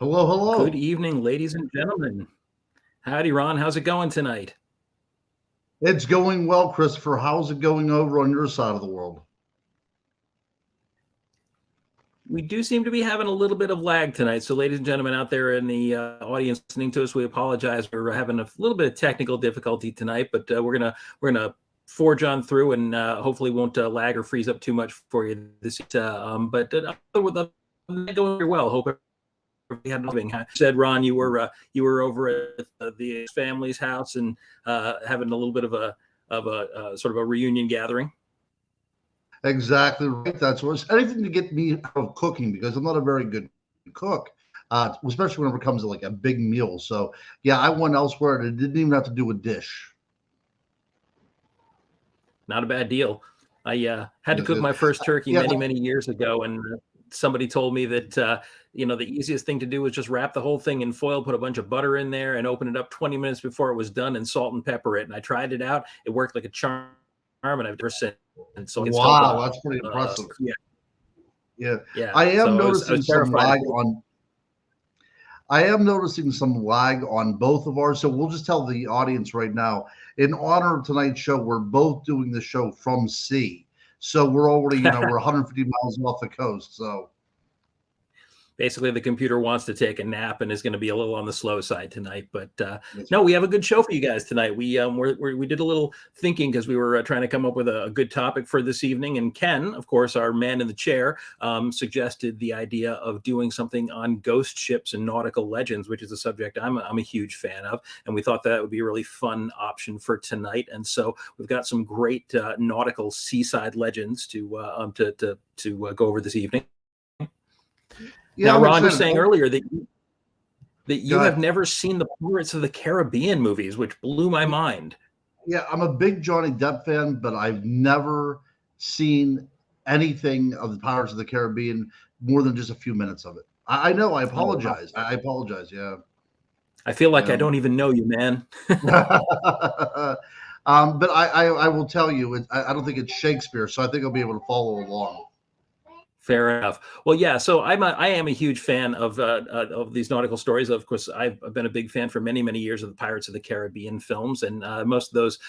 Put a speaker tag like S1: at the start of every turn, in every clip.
S1: Hello,
S2: Good
S1: hello.
S2: evening, ladies and gentlemen. Howdy, Ron. How's it going tonight?
S1: It's going well, Christopher. How's it going over on your side of the world?
S2: We do seem to be having a little bit of lag tonight. So, ladies and gentlemen out there in the audience listening to us, we apologize. We're having a little bit of technical difficulty tonight, but we're gonna forge on through and hopefully won't lag or freeze up too much for you this. With the going very well. Hope everybody had living. Said Ron, you were over at the family's house and having a little bit of a sort of a reunion gathering.
S1: Exactly right. That's what it's anything to get me out of cooking because I'm not a very good cook, especially whenever it comes to like a big meal. So, yeah, I went elsewhere and it didn't even have to do with dish.
S2: Not a bad deal. I had to
S1: Yes,
S2: cook
S1: yes.
S2: my first turkey
S1: Yeah,
S2: many years ago, and somebody told me that the easiest thing to do was just wrap the whole thing in foil, put a bunch of butter in there, and open it up 20 minutes before it was done, and salt and pepper it. And I tried it out; it worked like a charm, and I've never since. And so it's still
S1: wow, that's pretty impressive.
S2: yeah,
S1: Yeah,
S2: yeah.
S1: I am
S2: So I
S1: noticing
S2: was
S1: some
S2: terrified.
S1: lag on. I am noticing some lag on both of ours, so we'll just tell the audience right now. In honor of tonight's show, we're both doing the show from sea, so we're already, we're 150 miles off the coast. So
S2: Basically the computer wants to take a nap and is going to be a little on the slow side tonight, but
S1: that's
S2: no,
S1: right.
S2: we have a good show for you guys tonight. We did a little thinking because we were trying to come up with a good topic for this evening, and Ken, of course, our man in the chair, suggested the idea of doing something on ghost ships and nautical legends, which is a subject I'm a huge fan of, and we thought that would be a really fun option for tonight. And so we've got some great nautical seaside legends to go over this evening.
S1: Yeah,
S2: Now,
S1: I'm
S2: Ron was
S1: excited.
S2: saying
S1: Oh,
S2: earlier that you have
S1: God.
S2: never seen the Pirates of the Caribbean movies, which blew my mind.
S1: Yeah, I'm a big Johnny Depp fan, but I've never seen anything of the Pirates of the Caribbean more than just a few minutes of it. I know. I
S2: Oh, wow.
S1: apologize. I apologize. Yeah.
S2: I feel like I
S1: Yeah.
S2: don't even know you, man.
S1: But I will tell you, I don't think it's Shakespeare, so I think I'll be able to follow along.
S2: Fair enough. Well, yeah. So I am a huge fan of these nautical stories. Of course, I've been a big fan for many years of the Pirates of the Caribbean films, and most of those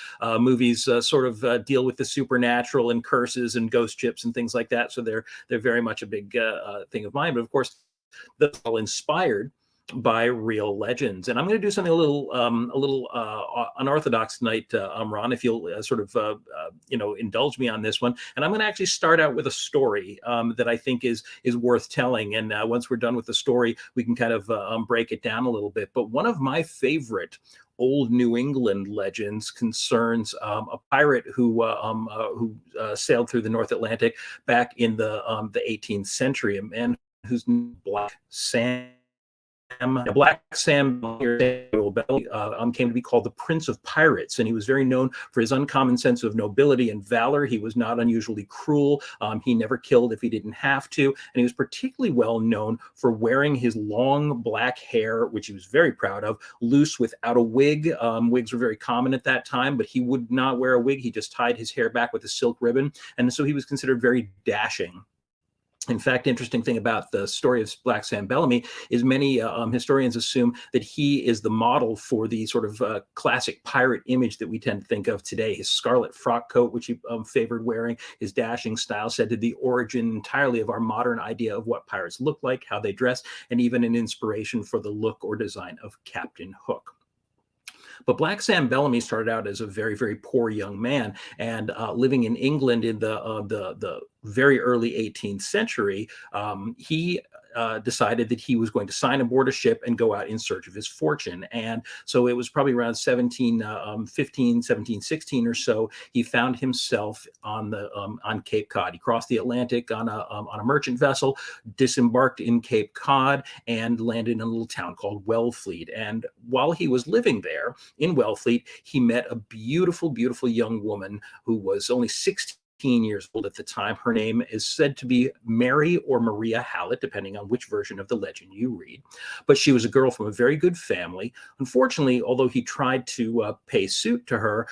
S2: movies sort of deal with the supernatural and curses and ghost ships and things like that. So they're very much a big thing of mine. But of course, that's all inspired by real legends. And I'm going to do something a little unorthodox tonight, Ron, if you'll indulge me on this one. And I'm going to actually start out with a story that I think is worth telling. And once we're done with the story, we can kind of break it down a little bit. But one of my favorite old New England legends concerns a pirate who sailed through the North Atlantic back in the 18th century, a man whose name Black Sam. Black Sam came to be called the Prince of Pirates, and he was very known for his uncommon sense of nobility and valor. He was not unusually cruel. He never killed if he didn't have to, and he was particularly well known for wearing his long black hair, which he was very proud of, loose without a wig. Wigs were very common at that time, but he would not wear a wig. He just tied his hair back with a silk ribbon, and so he was considered very dashing. In fact, interesting thing about the story of Black Sam Bellamy is many historians assume that he is the model for the sort of classic pirate image that we tend to think of today. His scarlet frock coat, which he favored wearing, his dashing style, said to the origin entirely of our modern idea of what pirates look like, how they dress, and even an inspiration for the look or design of Captain Hook. But Black Sam Bellamy started out as a very poor young man, and living in England in the very early 18th century, he decided that he was going to sign aboard a ship and go out in search of his fortune. And so it was probably around 1715, 1716 or so, he found himself on Cape Cod. He crossed the Atlantic on a merchant vessel, disembarked in Cape Cod, and landed in a little town called Wellfleet. And while he was living there in Wellfleet, he met a beautiful young woman who was only 16 years old at the time. Her name is said to be Mary or Maria Hallett, depending on which version of the legend you read. But she was a girl from a very good family. Unfortunately, although he tried to pay suit to her,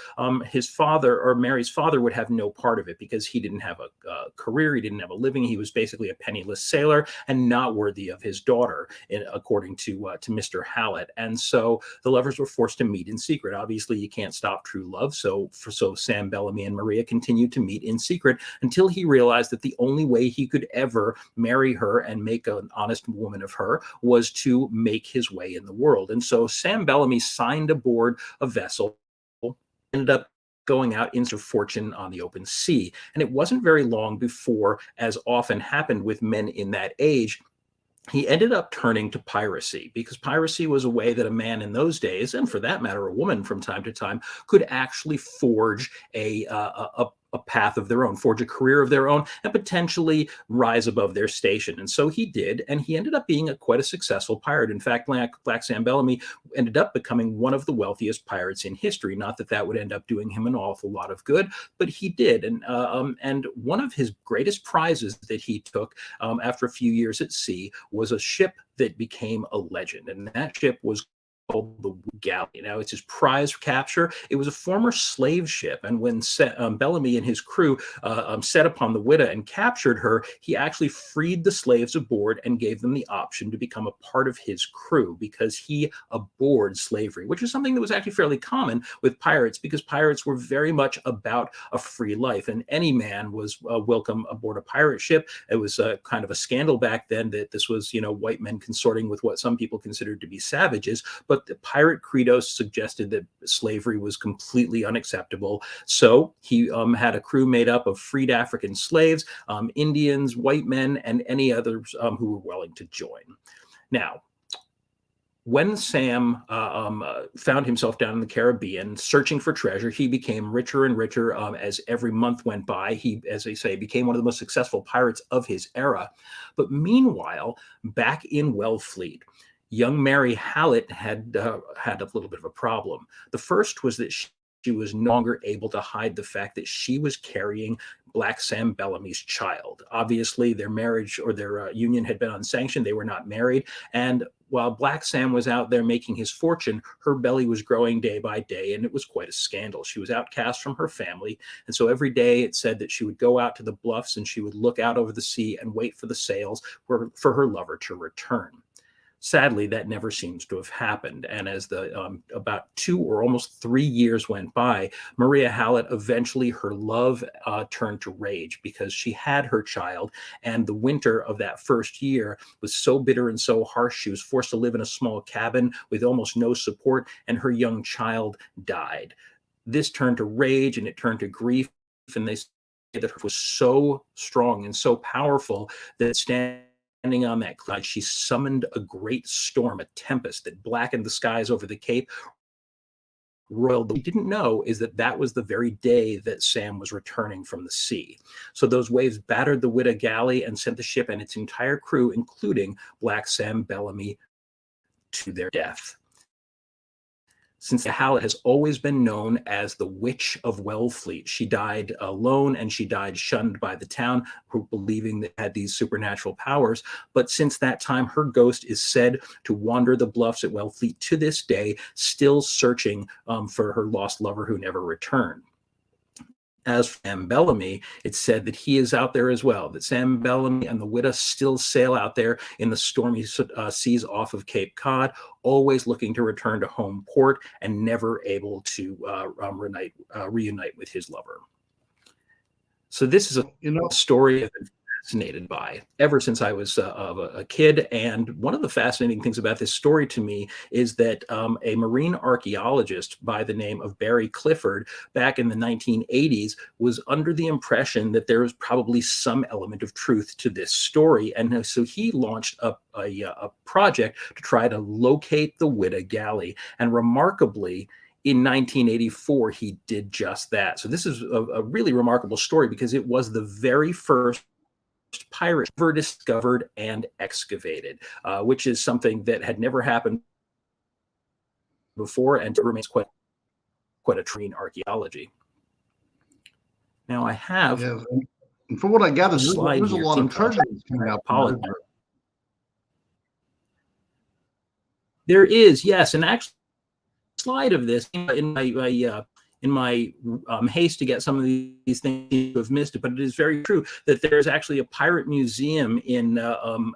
S2: his father, or Mary's father, would have no part of it because he didn't have a career, he didn't have a living. He was basically a penniless sailor and not worthy of his daughter, according to Mr. Hallett. And so the lovers were forced to meet in secret. Obviously, you can't stop true love. So Sam Bellamy and Maria continued to meet in secret until he realized that the only way he could ever marry her and make an honest woman of her was to make his way in the world. And so Sam Bellamy signed aboard a vessel, ended up going out into fortune on the open sea. And it wasn't very long before, as often happened with men in that age, he ended up turning to piracy, because piracy was a way that a man in those days, and for that matter, a woman from time to time, could actually forge a path of their own, forge a career of their own, and potentially rise above their station. And so he did, and he ended up being quite a successful pirate. In fact, Black Sam Bellamy ended up becoming one of the wealthiest pirates in history. Not that that would end up doing him an awful lot of good, but he did. And one of his greatest prizes that he took after a few years at sea was a ship that became a legend, and that ship was called the Galley. Now, it's his prize capture. It was a former slave ship, and when Bellamy and his crew set upon the Witta and captured her, he actually freed the slaves aboard and gave them the option to become a part of his crew, because he abhorred slavery, which is something that was actually fairly common with pirates, because pirates were very much about a free life, and any man was welcome aboard a pirate ship. It was kind of a scandal back then that this was, white men consorting with what some people considered to be savages, but the pirate credo suggested that slavery was completely unacceptable. So he had a crew made up of freed African slaves, Indians, white men, and any others who were willing to join. Now, when Sam found himself down in the Caribbean searching for treasure, he became richer and richer as every month went by. He, as they say, became one of the most successful pirates of his era. But meanwhile, back in Wellfleet, young Mary Hallett had a little bit of a problem. The first was that she was no longer able to hide the fact that she was carrying Black Sam Bellamy's child. Obviously, their marriage or their union had been unsanctioned. They were not married. And while Black Sam was out there making his fortune, her belly was growing day by day, and it was quite a scandal. She was outcast from her family. And so every day it said that she would go out to the bluffs and she would look out over the sea and wait for the sails for her lover to return. Sadly, that never seems to have happened. And as the about 2 or almost 3 years went by, Maria Hallett, eventually her love turned to rage, because she had her child, and the winter of that first year was so bitter and so harsh. She was forced to live in a small cabin with almost no support, and her young child died. This turned to rage, and it turned to grief, and they say that it was so strong and so powerful that standing on that cloud, she summoned a great storm, a tempest that blackened the skies over the Cape. What we didn't know is that that was the very day that Sam was returning from the sea. So those waves battered the Witta Galley and sent the ship and its entire crew, including Black Sam Bellamy, to their death. Since Hallett has always been known as the Witch of Wellfleet. She died alone, and she died shunned by the town, who believing that had these supernatural powers. But since that time, her ghost is said to wander the bluffs at Wellfleet to this day, still searching for her lost lover who never returned. As for Sam Bellamy, it's said that he is out there as well, that Sam Bellamy and the Witta still sail out there in the stormy seas off of Cape Cod, always looking to return to home port and never able to reunite with his lover. So this is a story I've been fascinated by ever since I was a kid. And one of the fascinating things about this story to me is that a marine archaeologist by the name of Barry Clifford back in the 1980s was under the impression that there was probably some element of truth to this story. And so he launched a project to try to locate the Witta Galley. And remarkably, in 1984, he did just that. So this is a really remarkable story, because it was the very first pirate ever discovered and excavated, which is something that had never happened before, and it remains quite a treat in archaeology. Now I have
S1: Yeah, and from what I gather,
S2: a slide
S1: there's a
S2: here.
S1: lot of treasure that's
S2: I
S1: coming out from
S2: apologize.
S1: that.
S2: There is, yes, an actual slide of this in my haste to get some of these things to have missed it, but it is very true that there's actually a pirate museum on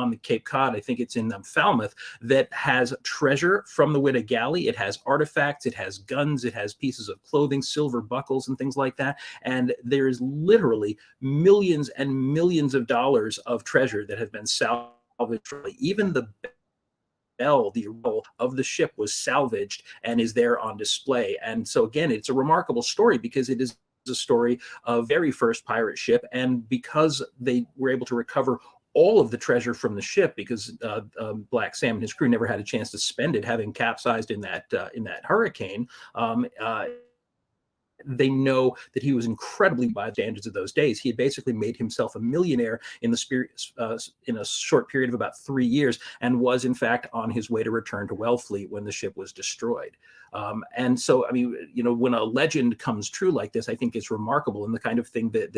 S2: the Cape Cod. I think it's in Falmouth, that has treasure from the Whydah Galley. It has artifacts, it has guns, it has pieces of clothing, silver buckles, and things like that. And there is literally millions and millions of dollars of treasure that have been salvaged. Even the role of the ship was salvaged and is there on display. And so again, it's a remarkable story because it is a story of very first pirate ship, and because they were able to recover all of the treasure from the ship, because Black Sam and his crew never had a chance to spend it, having capsized in that hurricane. They know that he was incredibly by the standards of those days. He had basically made himself a millionaire in a short period of about 3 years, and was in fact on his way to return to Wellfleet when the ship was destroyed. And so, I mean, when a legend comes true like this, I think it's remarkable, and the kind of thing that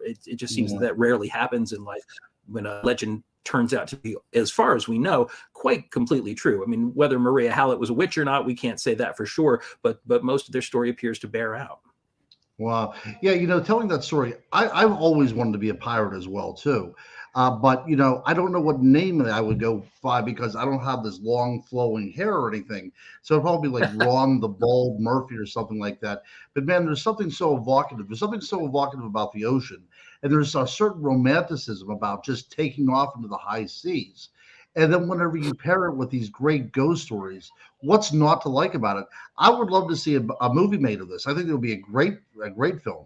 S2: it just seems that rarely happens in life, when a legend turns out to be, as far as we know, quite completely true. I mean, whether Maria Hallett was a witch or not, we can't say that for sure, but most of their story appears to bear out.
S1: Wow. Yeah, telling that story, I've always wanted to be a pirate as well, too. But, I don't know what name I would go by because I don't have this long flowing hair or anything. So it'd probably be like Ron the Bald Murphy or something like that. But man, there's something so evocative. There's something so evocative about the ocean. And there's a certain romanticism about just taking off into the high seas. And then whenever you pair it with these great ghost stories, what's not to like about it? I would love to see a movie made of this. I think it would be a great film.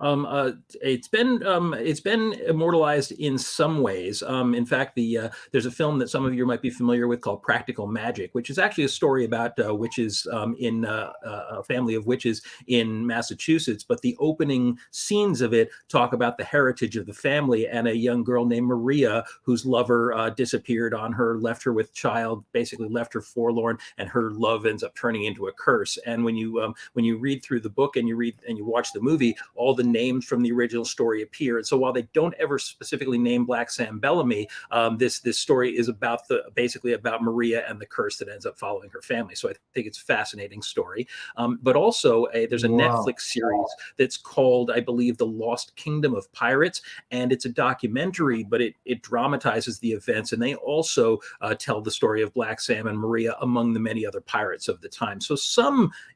S2: It's been immortalized in some ways. In fact, there's a film that some of you might be familiar with called Practical Magic, which is actually a story about witches in a family of witches in Massachusetts. But the opening scenes of it talk about the heritage of the family and a young girl named Maria whose lover disappeared on her, left her with child, basically left her forlorn, and her love ends up turning into a curse. And when you read through the book and you watch the movie, all the names from the original story appear. And so while they don't ever specifically name Black Sam Bellamy, this story is basically about Maria and the curse that ends up following her family. So I think it's a fascinating story. But also there's a Netflix series that's called, I believe, The Lost Kingdom of Pirates. And it's a documentary, but it dramatizes the events. And they also tell the story of Black Sam and Maria among the many other pirates of the time. So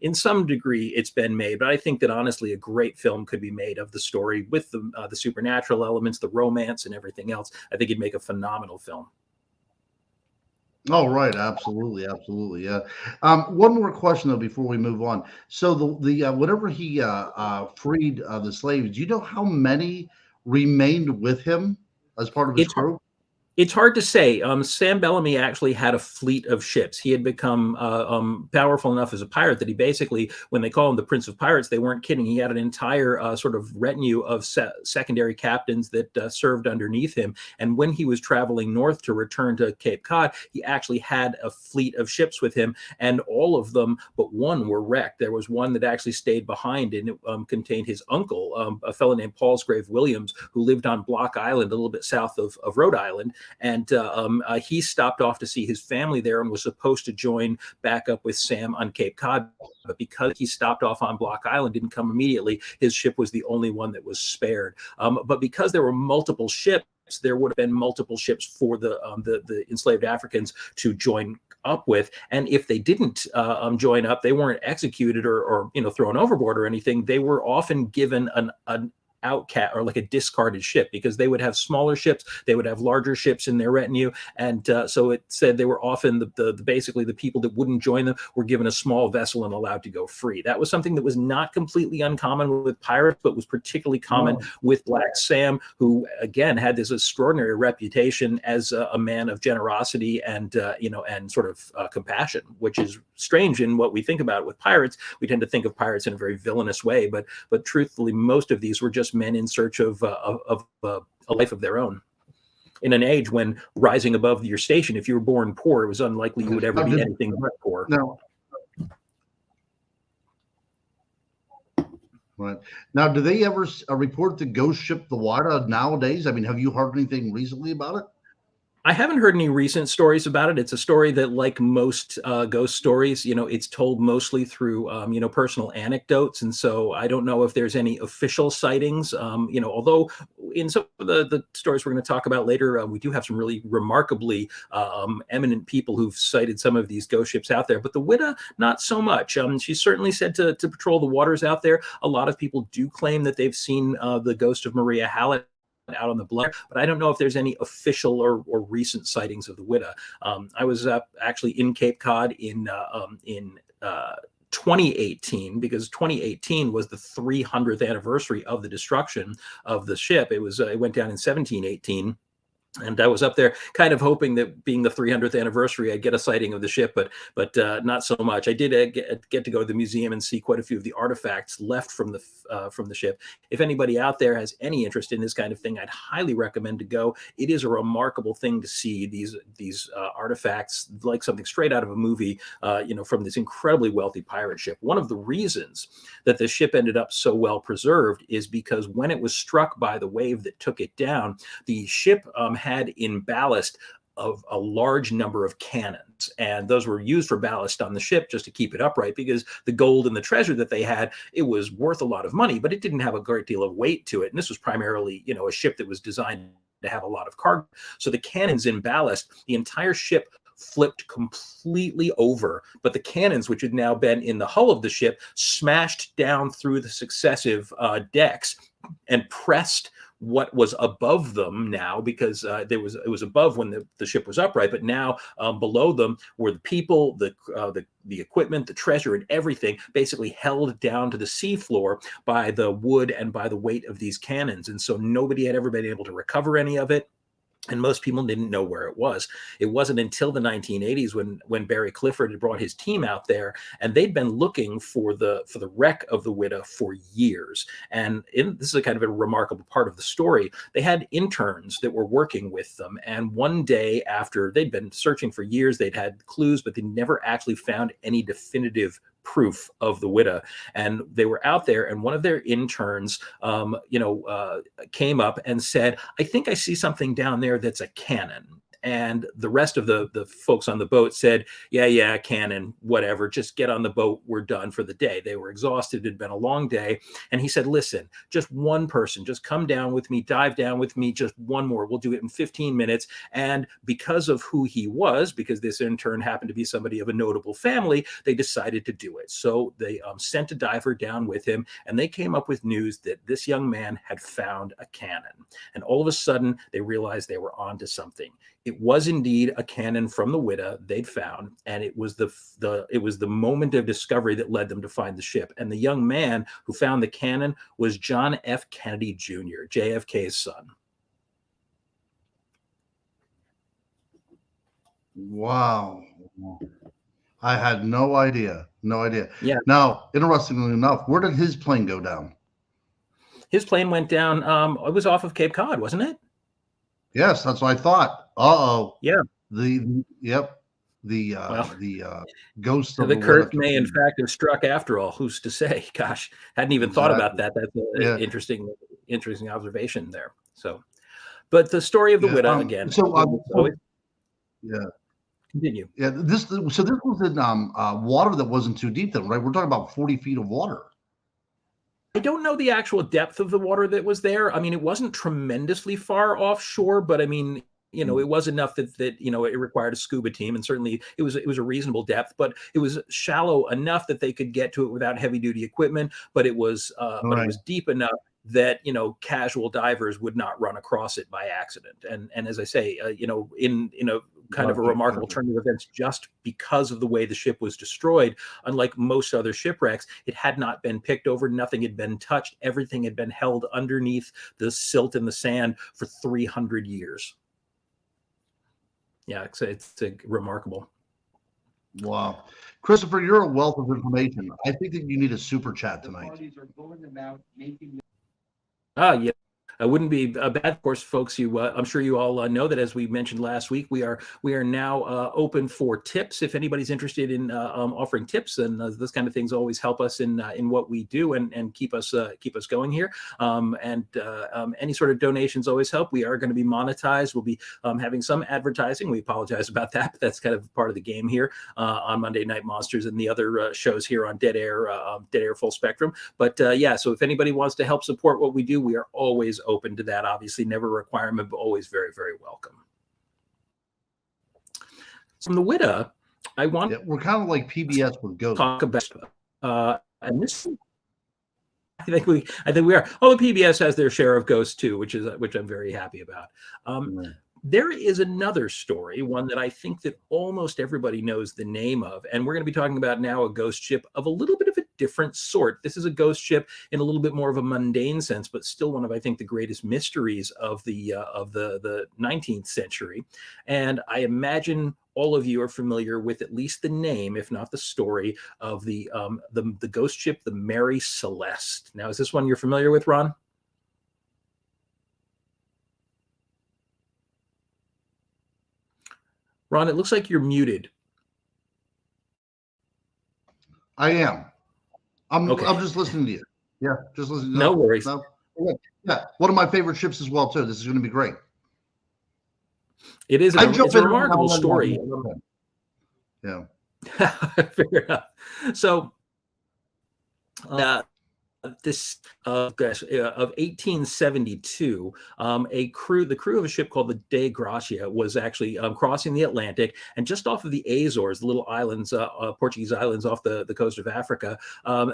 S2: in some degree it's been made, but I think that honestly a great film could be made of the story with the supernatural elements, the romance, and everything else. I think it'd make a phenomenal film.
S1: Oh, right. Absolutely. Absolutely. Yeah. One more question though, before we move on. So the whenever he freed the slaves, do you know how many remained with him as part of his
S2: It's
S1: crew?
S2: It's hard to say. Sam Bellamy actually had a fleet of ships. He had become powerful enough as a pirate that he basically, when they call him the Prince of Pirates, they weren't kidding. He had an entire sort of retinue of secondary captains that served underneath him. And when he was traveling north to return to Cape Cod, he actually had a fleet of ships with him, and all of them but one were wrecked. There was one that actually stayed behind, and it contained his uncle, a fellow named Palsgrave Williams, who lived on Block Island, a little bit south of Rhode Island. And he stopped off to see his family there and was supposed to join back up with Sam on Cape Cod. But because he stopped off on Block Island, didn't come immediately, his ship was the only one that was spared. But because there were multiple ships, there would have been multiple ships for the enslaved Africans to join up with. And if they didn't join up, they weren't executed or thrown overboard or anything. They were often given an outcast or like a discarded ship, because they would have smaller ships, they would have larger ships in their retinue, and so it said they were often basically the people that wouldn't join them were given a small vessel and allowed to go free. That was something that was not completely uncommon with pirates, but was particularly common with Black Sam, who again had this extraordinary reputation as a man of generosity and and sort of compassion, which is strange in what we think about with pirates. We tend to think of pirates in a very villainous way, but truthfully, most of these were just men in search of a life of their own. In an age when rising above your station, if you were born poor, it was unlikely you would ever be anything but poor.
S1: No. Right. Now, do they ever report the ghost ship, the Wada, nowadays? I mean, have you heard anything recently about it?
S2: I haven't heard any recent stories about it. It's a story that, like most ghost stories, it's told mostly through, personal anecdotes. And so I don't know if there's any official sightings, although in some of the stories we're going to talk about later, we do have some really remarkably eminent people who've cited some of these ghost ships out there. But the Witta, not so much. She's certainly said to patrol the waters out there. A lot of people do claim that they've seen the ghost of Maria Hallett out on the bluff, but I don't know if there's any official or recent sightings of the Witta. I was actually in Cape Cod in 2018, because 2018 was the 300th anniversary of the destruction of the ship. It went down in 1718. And I was up there kind of hoping that, being the 300th anniversary, I'd get a sighting of the ship, but not so much. I did get to go to the museum and see quite a few of the artifacts left from the ship. If anybody out there has any interest in this kind of thing, I'd highly recommend to go. It is a remarkable thing to see these artifacts, like something straight out of a movie, from this incredibly wealthy pirate ship. One of the reasons that the ship ended up so well preserved is because when it was struck by the wave that took it down, the ship had in ballast of a large number of cannons, and those were used for ballast on the ship just to keep it upright, because the gold and the treasure that they had, it was worth a lot of money, but it didn't have a great deal of weight to it. And this was primarily, a ship that was designed to have a lot of cargo. So the cannons in ballast, the entire ship flipped completely over, but the cannons, which had now been in the hull of the ship, smashed down through the successive decks and pressed what was above them now, because it was above when the ship was upright, but now below them were the people, the equipment, the treasure, and everything, basically held down to the seafloor by the wood and by the weight of these cannons. And so nobody had ever been able to recover any of it, and most people didn't know where it was. It wasn't until the 1980s when Barry Clifford had brought his team out there, and they'd been looking for the wreck of the Witta for years. And this is a kind of a remarkable part of the story. They had interns that were working with them, and one day, after they'd been searching for years, they'd had clues, but they never actually found any definitive proof of the Witta. And they were out there, and one of their interns came up and said, "I think I see something down there that's a cannon." And the rest of the folks on the boat said, yeah, cannon, whatever, just get on the boat. We're done for the day. They were exhausted. It had been a long day. And he said, "Listen, just one person, just come down with me, dive down with me, just one more. We'll do it in 15 minutes. And because of who he was, because this intern happened to be somebody of a notable family, they decided to do it. So they sent a diver down with him, and they came up with news that this young man had found a cannon. And all of a sudden, they realized they were onto something. It was indeed a cannon from the Witta they'd found, and it was the moment of discovery that led them to find the ship. And the young man who found the cannon was John F. Kennedy Jr., JFK's son.
S1: Wow. I had no idea. No idea.
S2: Yeah.
S1: Now, interestingly enough, where did his plane go down?
S2: His plane went down. It was off of Cape Cod, wasn't it?
S1: Yes, that's what I thought. Uh-oh.
S2: Yeah.
S1: The ghost of
S2: the curse may in fact have struck after all. Who's to say? Gosh, hadn't even thought about that. That's an interesting observation there. So, but the story of the Witta again. Continue.
S1: Yeah, this was in water that wasn't too deep then, right? We're talking about 40 feet of water.
S2: I don't know the actual depth of the water that was there. I mean, it wasn't tremendously far offshore, but I mean, it was enough that it required a scuba team, and certainly it was a reasonable depth, but it was shallow enough that they could get to it without heavy duty equipment. But it was deep enough that casual divers would not run across it by accident. And as I say, in a kind of a remarkable turn of events, just because of the way the ship was destroyed, unlike most other shipwrecks, it had not been picked over. Nothing had been touched. Everything had been held underneath the silt and the sand for 300 years. Yeah, it's remarkable.
S1: Wow. Christopher, you're a wealth of information. I think that you need a super chat tonight.
S2: Yeah. I wouldn't be bad, of course, folks. I'm sure you all know that, as we mentioned last week, we are now open for tips. If anybody's interested in offering tips, and those kind of things always help us in what we do and keep us going here. Any sort of donations always help. We are going to be monetized. We'll be having some advertising. We apologize about that, but that's kind of part of the game here on Monday Night Monsters and the other shows here on Dead Air Full Spectrum. But yeah, so if anybody wants to help support what we do, we are always open to that. Obviously, never a requirement, but always very, very welcome. From the WIDA, I want
S1: we're kind of like PBS with ghosts.
S2: Talk about and this. I think we are. Oh, the PBS has their share of ghosts too, which I'm very happy about. There is another story, one that I think that almost everybody knows the name of, and we're going to be talking about now a ghost ship of a little bit of a different sort. This is a ghost ship in a little bit more of a mundane sense, but still one of, I think, the greatest mysteries of the 19th century. And I imagine all of you are familiar with at least the name, if not the story, of the ghost ship, the Mary Celeste. Now, is this one you're familiar with, Ron? Ron, it looks like you're muted.
S1: I am. I'm just listening to you. Yeah, just listening.
S2: No worries.
S1: No. Yeah, one of my favorite ships as well too. This is going to be great.
S2: It is. It's a remarkable story.
S1: Yeah.
S2: Fair enough. So, this of 1872, the crew of a ship called the Dei Gracia was actually crossing the Atlantic, and just off of the Azores, the little islands, Portuguese islands off the coast of Africa,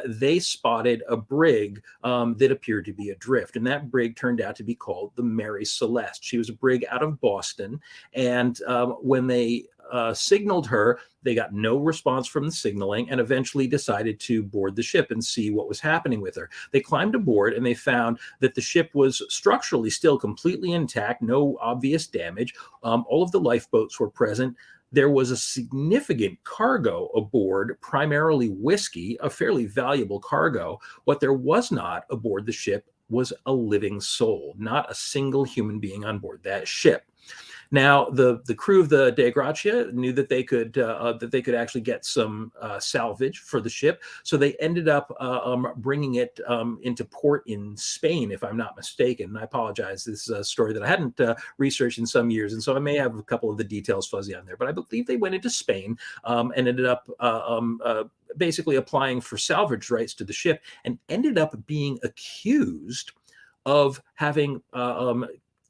S2: they spotted a brig that appeared to be adrift, and that brig turned out to be called the Mary Celeste. She was a brig out of Boston, and when they signaled her, they got no response from the signaling and eventually decided to board the ship and see what was happening with her. They climbed aboard and they found that the ship was structurally still completely intact, no obvious damage. All of the lifeboats were present. There was a significant cargo aboard, primarily whiskey, a fairly valuable cargo. What there was not aboard the ship was a living soul, not a single human being on board that ship. Now, the crew of the Dei Gracia knew that they could actually get some salvage for the ship, so they ended up bringing it into port in Spain, if I'm not mistaken. And I apologize; this is a story that I hadn't researched in some years, and so I may have a couple of the details fuzzy on there. But I believe they went into Spain and ended up basically applying for salvage rights to the ship, and ended up being accused of having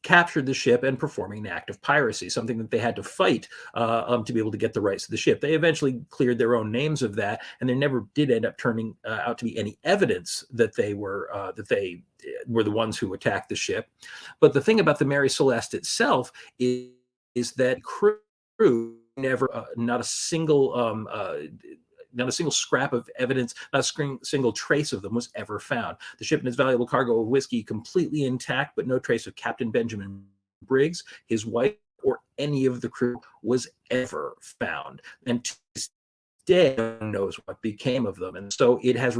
S2: captured the ship and performing an act of piracy, something that they had to fight to be able to get the rights to the ship. They eventually cleared their own names of that, and there never did end up turning out to be any evidence that they were the ones who attacked the ship. But the thing about the Mary Celeste itself is that crew never, not a single scrap of evidence, not a single trace of them was ever found. The ship and its valuable cargo of whiskey completely intact, but no trace of Captain Benjamin Briggs, his wife, or any of the crew was ever found. And to this day, no one knows what became of them. And so it has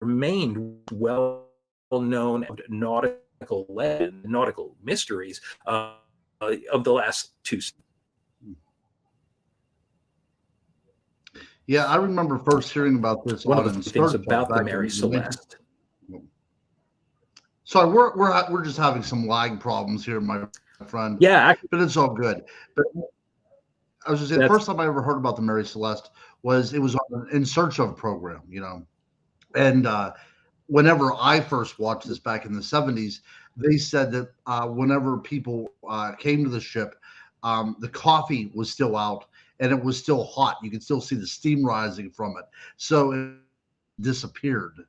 S2: remained well-known nautical mysteries of the last two.
S1: Yeah, I remember first hearing about this.
S2: One of the things about the Mary Celeste.
S1: Sorry, we're just having some lag problems here, my friend.
S2: Yeah,
S1: but it's all good. But I was just saying, the first time I ever heard about the Mary Celeste was on an In Search Of program, and whenever I first watched this back in the 70s, they said that whenever people came to the ship, the coffee was still out. And it was still hot. You could still see the steam rising from it. So it disappeared.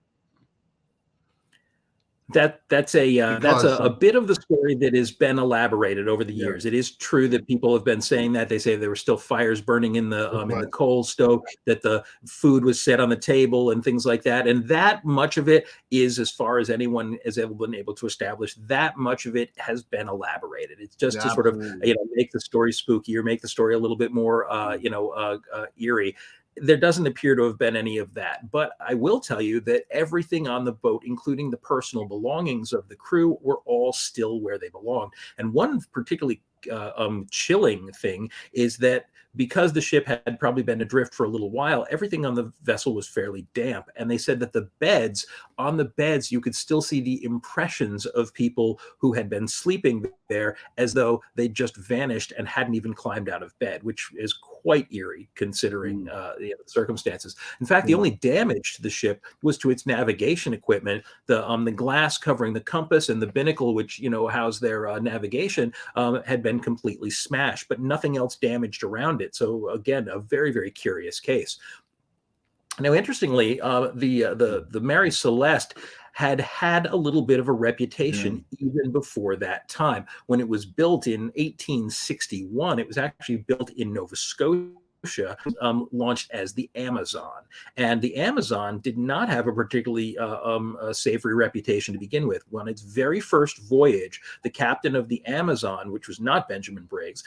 S2: That's a bit of the story that has been elaborated over the years. It is true that people have been saying that. They say there were still fires burning in the coal stove, that the food was set on the table and things like that. And that much of it is, as far as anyone has ever been able to establish, that much of it has been elaborated. It's just to sort of make the story spooky or make the story a little bit more eerie. there doesn't appear to have been any of that. But I will tell you that everything on the boat, including the personal belongings of the crew, were all still where they belonged. And one particularly chilling thing is that because the ship had probably been adrift for a little while, everything on the vessel was fairly damp. And they said that on the beds, you could still see the impressions of people who had been sleeping there as though they just vanished and hadn't even climbed out of bed, which is quite eerie considering the circumstances. In fact, the only damage to the ship was to its navigation equipment. The glass covering the compass and the binnacle, which housed their navigation, had been completely smashed, but nothing else damaged around it. So again, a very, very curious case. Now, interestingly, the Mary Celeste had a little bit of a reputation even before that time. When it was built in 1861, it was actually built in Nova Scotia. Launched as the Amazon, and the Amazon did not have a particularly savory reputation to begin with. On its very first voyage, the captain of the Amazon, which was not Benjamin Briggs,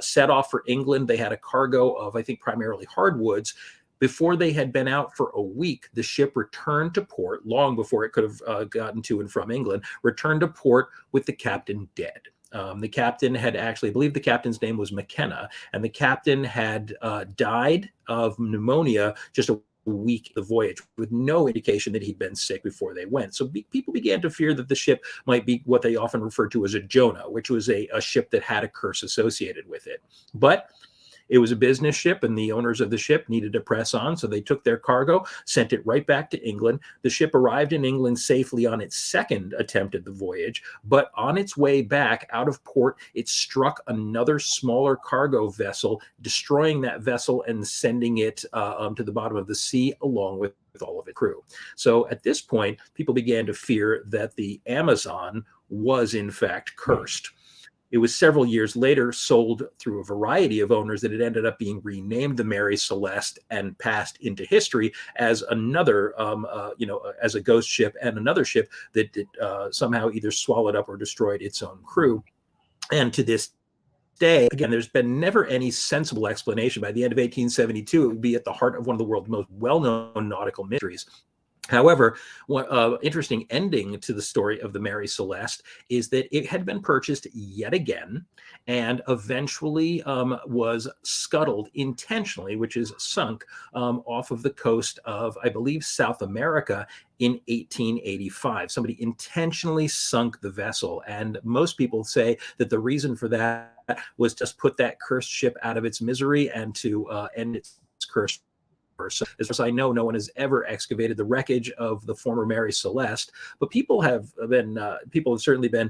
S2: set off for England. They had a cargo of, I think, primarily hardwoods. Before they had been out for a week, the ship returned to port, long before it could have gotten to and from England, returned to port with the captain dead. The captain had actually, I believe the captain's name was McKenna, and the captain had died of pneumonia just a week the voyage, with no indication that he'd been sick before they went. So people began to fear that the ship might be what they often referred to as a Jonah, which was a ship that had a curse associated with it. But it was a business ship, and the owners of the ship needed to press on, so they took their cargo, sent it right back to England. The ship arrived in England safely on its second attempt at the voyage, but on its way back out of port, it struck another smaller cargo vessel, destroying that vessel and sending it to the bottom of the sea along with all of its crew. So at this point, people began to fear that the Amazon was in fact cursed. It was several years later sold through a variety of owners that it ended up being renamed the Mary Celeste and passed into history as another, as a ghost ship and another ship that somehow either swallowed up or destroyed its own crew. And to this day, again, there's been never any sensible explanation. By the end of 1872, it would be at the heart of one of the world's most well-known nautical mysteries. However, one interesting ending to the story of the Mary Celeste is that it had been purchased yet again and eventually was scuttled intentionally, which is sunk off of the coast of, I believe, South America in 1885. Somebody intentionally sunk the vessel. And most people say that the reason for that was just put that cursed ship out of its misery and to end its curse. So, as far as I know, no one has ever excavated the wreckage of the former Mary Celeste, but people have certainly been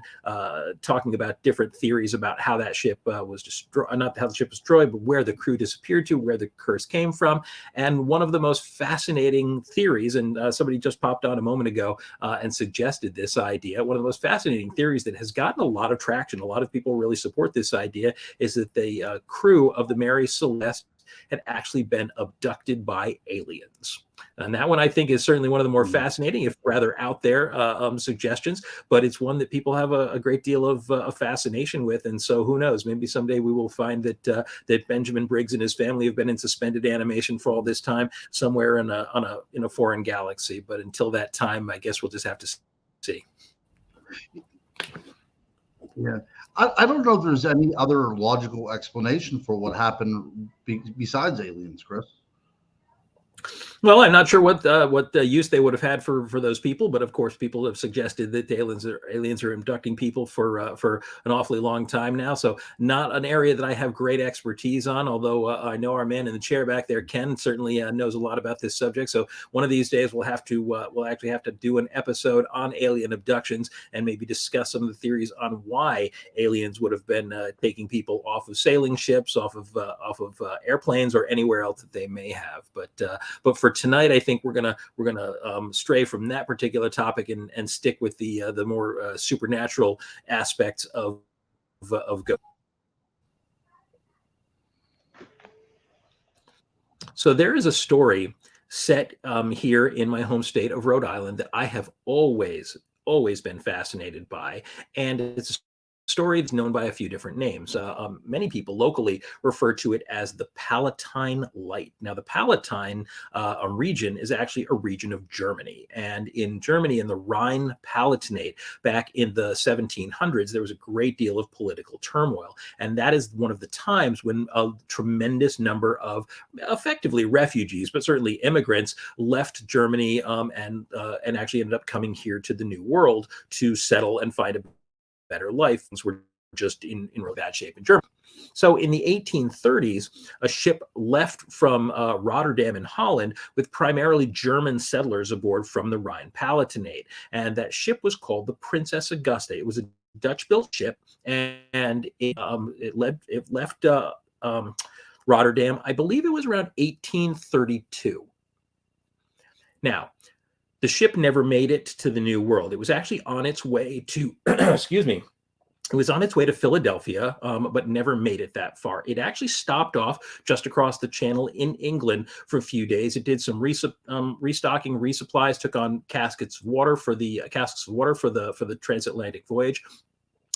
S2: talking about different theories about how that ship was destroyed, not how the ship was destroyed, but where the crew disappeared to, where the curse came from. And one of the most fascinating theories, and somebody just popped on a moment ago and suggested this idea, one of the most fascinating theories that has gotten a lot of traction, a lot of people really support this idea, is that the crew of the Mary Celeste had actually been abducted by aliens. And that one, I think, is certainly one of the more fascinating, if rather out there, suggestions, but it's one that people have a great deal of fascination with. And so who knows, maybe someday we will find that Benjamin Briggs and his family have been in suspended animation for all this time somewhere in a foreign galaxy. But until that time, I guess we'll just have to see.
S1: Yeah. I don't know if there's any other logical explanation for what happened besides aliens, Chris.
S2: Well, I'm not sure what use they would have had for those people, but of course, people have suggested that the aliens are abducting people for an awfully long time now. So, not an area that I have great expertise on. Although I know our man in the chair back there, Ken, certainly knows a lot about this subject. So, one of these days we'll actually have to do an episode on alien abductions and maybe discuss some of the theories on why aliens would have been taking people off of sailing ships, off of airplanes, or anywhere else that they may have. But for tonight, I think we're gonna stray from that particular topic and stick with the more supernatural aspects of ghosts. So there is a story set here in my home state of Rhode Island that I have always been fascinated by, and it's a story is known by a few different names. Many people locally refer to it as the Palatine Light. Now, the Palatine region is actually a region of Germany. And in Germany, in the Rhine Palatinate, back in the 1700s, there was a great deal of political turmoil. And that is one of the times when a tremendous number of effectively refugees, but certainly immigrants, left Germany and actually ended up coming here to the New World to settle and find a better life. Things were just in real bad shape in Germany. So in the 1830s, a ship left from Rotterdam in Holland with primarily German settlers aboard from the Rhine Palatinate. And that ship was called the Princess Augusta. It was a Dutch-built ship, and it left Rotterdam, I believe it was around 1832. Now, the ship never made it to the New World. It was actually on its way to, excuse me, it was on its way to Philadelphia, but never made it that far. It actually stopped off just across the channel in England for a few days. It did some restocking, resupplies, took on casks of water for the transatlantic voyage.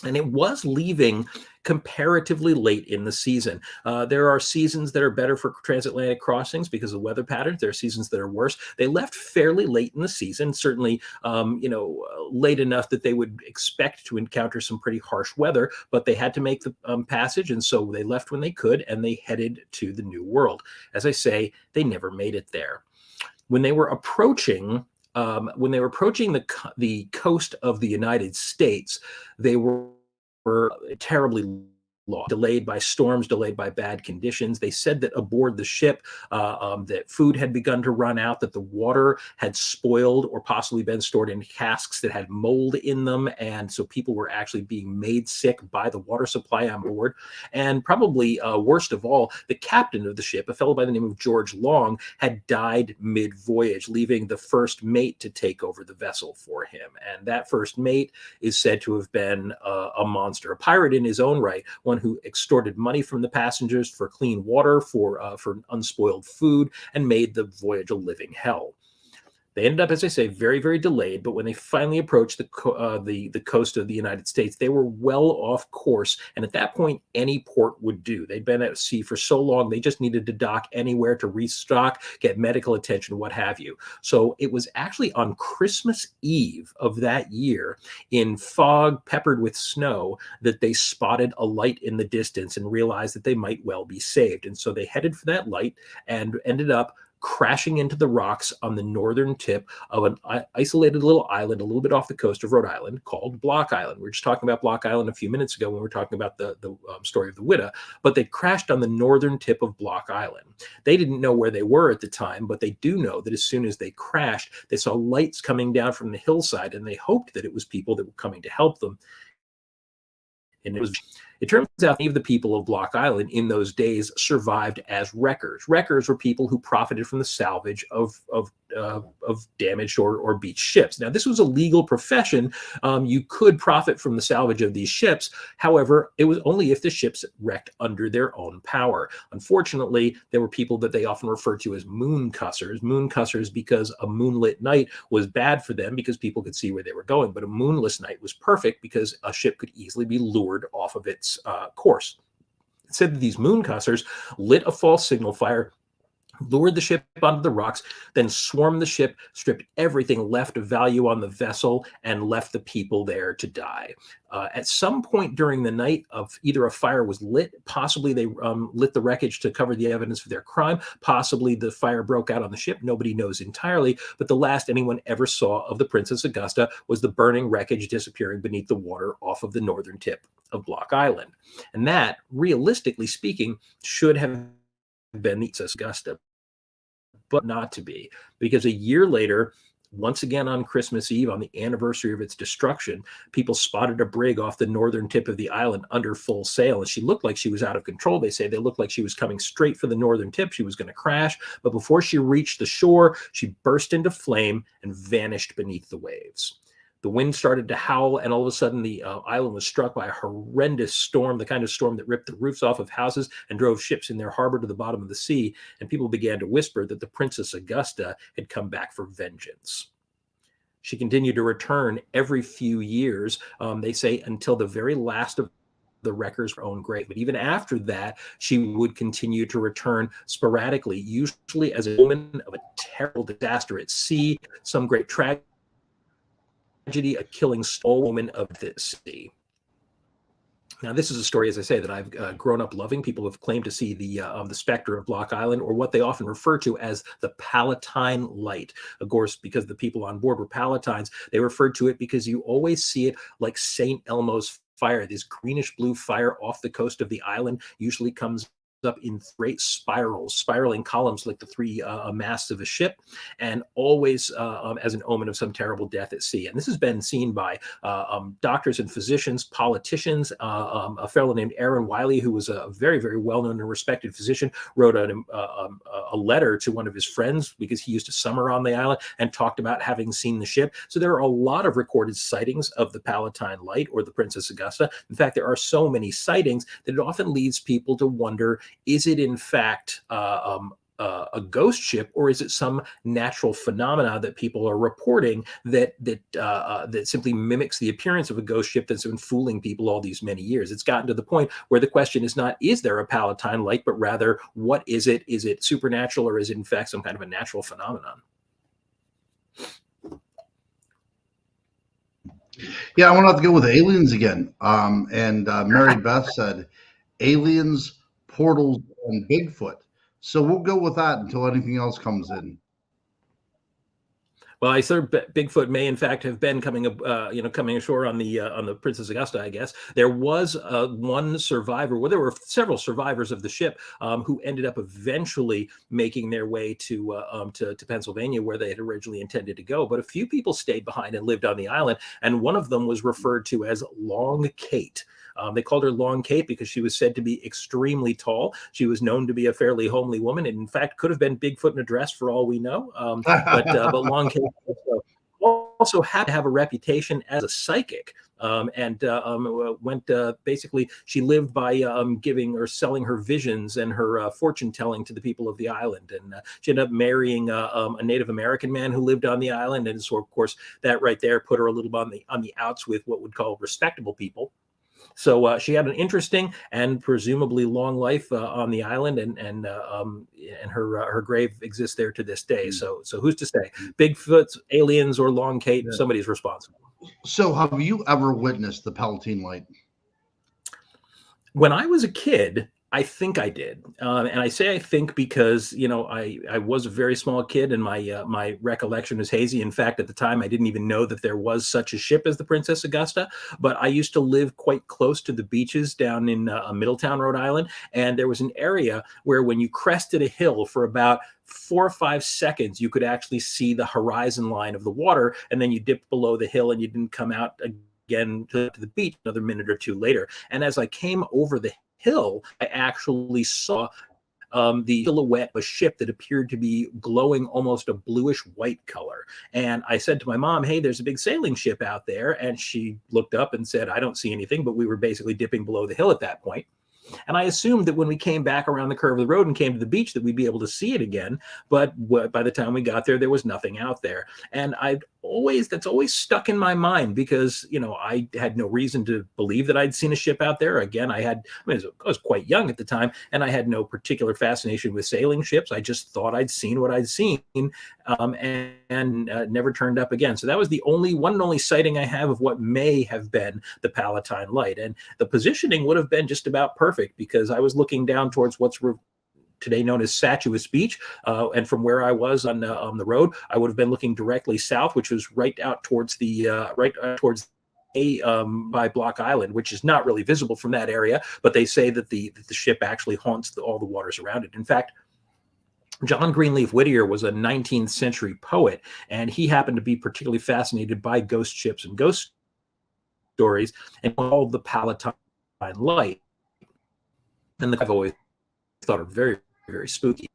S2: And it was leaving comparatively late in the season. There are seasons that are better for transatlantic crossings because of weather patterns. There are seasons that are worse. They left fairly late in the season, certainly, late enough that they would expect to encounter some pretty harsh weather, but they had to make the passage. And so they left when they could, and they headed to the New World. As I say, they never made it there. When they were approaching the coast of the United States, they were terribly lost, delayed by storms, delayed by bad conditions. They said that aboard the ship, that food had begun to run out, that the water had spoiled or possibly been stored in casks that had mold in them. And so people were actually being made sick by the water supply on board. And probably worst of all, the captain of the ship, a fellow by the name of George Long, had died mid-voyage, leaving the first mate to take over the vessel for him. And that first mate is said to have been a monster, a pirate in his own right, one who extorted money from the passengers for clean water, for unspoiled food, and made the voyage a living hell. They ended up, as I say, very, very delayed. But when they finally approached the coast of the United States, they were well off course. And at that point, any port would do. They'd been at sea for so long, they just needed to dock anywhere to restock, get medical attention, what have you. So it was actually on Christmas Eve of that year, in fog peppered with snow, that they spotted a light in the distance and realized that they might well be saved. And so they headed for that light and ended up crashing into the rocks on the northern tip of an isolated little island a little bit off the coast of Rhode Island called Block Island. We were just talking about Block Island a few minutes ago when we were talking about the story of the Whydah, but they crashed on the northern tip of Block Island. They didn't know where they were at the time, but they do know that as soon as they crashed, they saw lights coming down from the hillside, and they hoped that it was people that were coming to help them. And it turns out many of the people of Block Island in those days survived as wreckers. Wreckers were people who profited from the salvage of damaged or beached ships. Now, this was a legal profession. You could profit from the salvage of these ships. However, it was only if the ships wrecked under their own power. Unfortunately, there were people that they often referred to as moon cussers. Moon cussers because a moonlit night was bad for them because people could see where they were going. But a moonless night was perfect because a ship could easily be lured off of its course. It said that these moon cussers lit a false signal fire, lured the ship onto the rocks, then swarmed the ship, stripped everything left of value on the vessel, and left the people there to die. At some point during the night, either a fire was lit, possibly they lit the wreckage to cover the evidence of their crime, possibly the fire broke out on the ship. Nobody knows entirely, but the last anyone ever saw of the Princess Augusta was the burning wreckage disappearing beneath the water off of the northern tip of Block Island. And that, realistically speaking, should have been the Princess Augusta, but not to be, because a year later, once again on Christmas Eve, on the anniversary of its destruction, people spotted a brig off the northern tip of the island under full sail, and she looked like she was out of control. They say they looked like she was coming straight for the northern tip. She was going to crash, but before she reached the shore, she burst into flame and vanished beneath the waves. The wind started to howl, and all of a sudden the island was struck by a horrendous storm, the kind of storm that ripped the roofs off of houses and drove ships in their harbor to the bottom of the sea. And people began to whisper that the Princess Augusta had come back for vengeance. She continued to return every few years, they say, until the very last of the wrecker's own grave. But even after that, she would continue to return sporadically, usually as a woman of a terrible disaster at sea, some great tragedy, a killing woman of the sea. Now, this is a story, as I say, that I've grown up loving. People have claimed to see the specter of Block Island, or what they often refer to as the Palatine Light. Of course, because the people on board were Palatines, they referred to it because you always see it like St. Elmo's fire. This greenish blue fire off the coast of the island usually comes up in great spiraling columns like the three masts of a ship, and always as an omen of some terrible death at sea. And this has been seen by doctors and physicians, politicians. A fellow named Aaron Wiley, who was a very, very well-known and respected physician, wrote a letter to one of his friends because he used to summer on the island and talked about having seen the ship. So there are a lot of recorded sightings of the Palatine Light or the Princess Augusta. In fact, there are so many sightings that it often leads people to wonder, is it in fact a ghost ship, or is it some natural phenomena that people are reporting that simply mimics the appearance of a ghost ship that's been fooling people all these many years? It's gotten to the point where the question is not, is there a Palatine Light, but rather, what is it? Is it supernatural, or is it in fact some kind of a natural phenomenon?
S1: Yeah, I want to have to go with aliens again. Mary Beth said aliens, portals, and Bigfoot. So we'll go with that until anything else comes in.
S2: Well, I sort of Bigfoot may, in fact, have been coming ashore on the Princess Augusta. I guess there was one survivor. Well, there were several survivors of the ship who ended up eventually making their way to Pennsylvania, where they had originally intended to go. But a few people stayed behind and lived on the island, and one of them was referred to as Long Kate. They called her Long Kate because she was said to be extremely tall. She was known to be a fairly homely woman, and in fact could have been Bigfoot in a dress for all we know. But Long Kate also had to have a reputation as a psychic. Basically, she lived by giving or selling her visions and her fortune telling to the people of the island. And she ended up marrying a Native American man who lived on the island. And so, of course, that right there put her a little on the outs with what would call respectable people. So she had an interesting and presumably long life on the island, and her grave exists there to this day. So who's to say? Bigfoot, aliens, or Long Kate? Yeah. Somebody's responsible.
S1: So have you ever witnessed the Palatine Light?
S2: When I was a kid, I think I did, and I say I think because I was a very small kid, and my recollection is hazy. In fact, at the time, I didn't even know that there was such a ship as the Princess Augusta. But I used to live quite close to the beaches down in Middletown, Rhode Island, and there was an area where when you crested a hill for about 4 or 5 seconds, you could actually see the horizon line of the water, and then you dipped below the hill, and you didn't come out again to the beach another minute or two later. And as I came over the hill, I actually saw the silhouette of a ship that appeared to be glowing almost a bluish white color. And I said to my mom, hey, there's a big sailing ship out there. And she looked up and said, I don't see anything, but we were basically dipping below the hill at that point. And I assumed that when we came back around the curve of the road and came to the beach that we'd be able to see it again. But by the time we got there was nothing out there. And that's always stuck in my mind because, I had no reason to believe that I'd seen a ship out there. Again, I was quite young at the time, and I had no particular fascination with sailing ships. I just thought I'd seen what I'd seen, and never turned up again. So that was the one and only sighting I have of what may have been the Palatine Light. And the positioning would have been just about perfect because I was looking down towards what's today known as Satchewis Beach, and from where I was on the road, I would have been looking directly south, which was right out towards by Block Island, which is not really visible from that area. But they say that the ship actually haunts all the waters around it. In fact, John Greenleaf Whittier was a 19th century poet, and he happened to be particularly fascinated by ghost ships and ghost stories, and called the Palatine Light. And I've always thought are very, very spooky.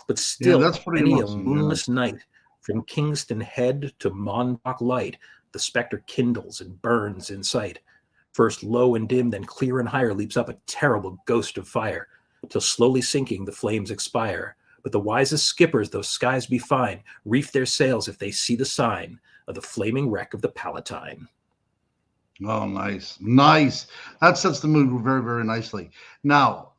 S2: But still,
S1: that's pretty
S2: many a moonless night, from Kingston Head to Montauk Light, the specter kindles and burns in sight. First low and dim, then clear and higher leaps up a terrible ghost of fire, till slowly sinking the flames expire. But the wisest skippers, those skies be fine, reef their sails if they see the sign of the flaming wreck of the Palatine.
S1: Oh, nice, nice. That sets the mood very, very nicely. Now,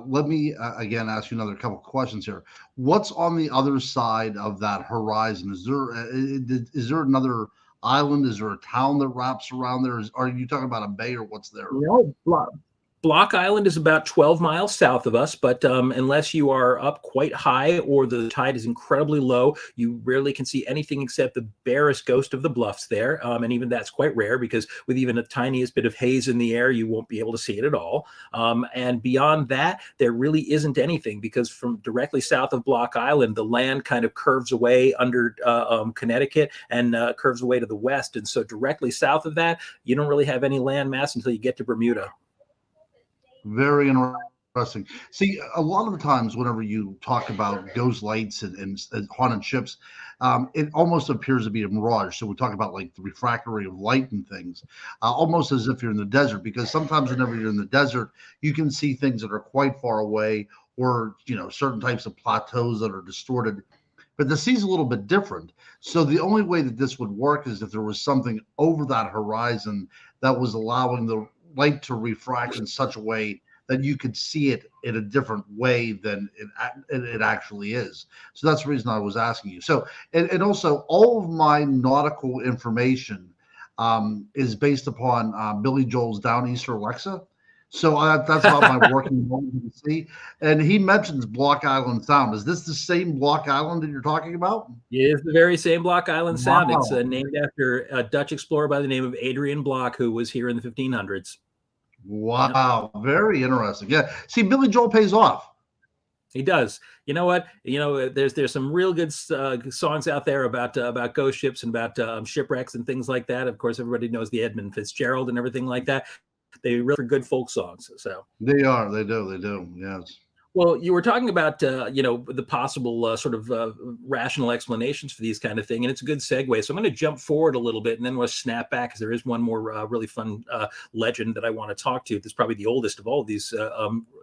S1: let me again ask you another couple questions here. What's on the other side of that horizon? Is there another island? Is there a town that wraps around there? Are you talking about a bay or what's there?
S2: No, Block Island is about 12 miles south of us, but unless you are up quite high or the tide is incredibly low, you rarely can see anything except the barest ghost of the bluffs there. And even that's quite rare because with even the tiniest bit of haze in the air, you won't be able to see it at all. And beyond that, there really isn't anything because from directly south of Block Island, the land kind of curves away under Connecticut and curves away to the west. And so directly south of that, you don't really have any land mass until you get to Bermuda.
S1: Very interesting. See, a lot of the times, whenever you talk about ghost lights and haunted ships, it almost appears to be a mirage. So we talk about like the refractory of light and things, almost as if you're in the desert. Because sometimes, whenever you're in the desert, you can see things that are quite far away, or certain types of plateaus that are distorted. But the sea's a little bit different. So the only way that this would work is if there was something over that horizon that was allowing the light to refract in such a way that you could see it in a different way than it actually is. So that's the reason I was asking you. So, and also all of my nautical information is based upon Billy Joel's Down Easter Alexa. So that's about my working moment to see. And he mentions Block Island Sound. Is this the same Block Island that you're talking about?
S2: It is the very same Block Island Sound.
S1: Wow.
S2: It's named after a Dutch explorer by the name of Adrian Block, who was here in the 1500s.
S1: Wow, very interesting. Yeah, see, Billy Joel pays off.
S2: He does. You know what? There's some real good songs out there about ghost ships and about shipwrecks and things like that. Of course, everybody knows the Edmund Fitzgerald and everything like that. They really are good folk songs. So
S1: they are. They do. Yes.
S2: Well, you were talking about, the possible sort of rational explanations for these kind of thing, and it's a good segue. So I'm going to jump forward a little bit, and then we'll snap back because there is one more really fun legend that I want to talk to. That's probably the oldest of all of these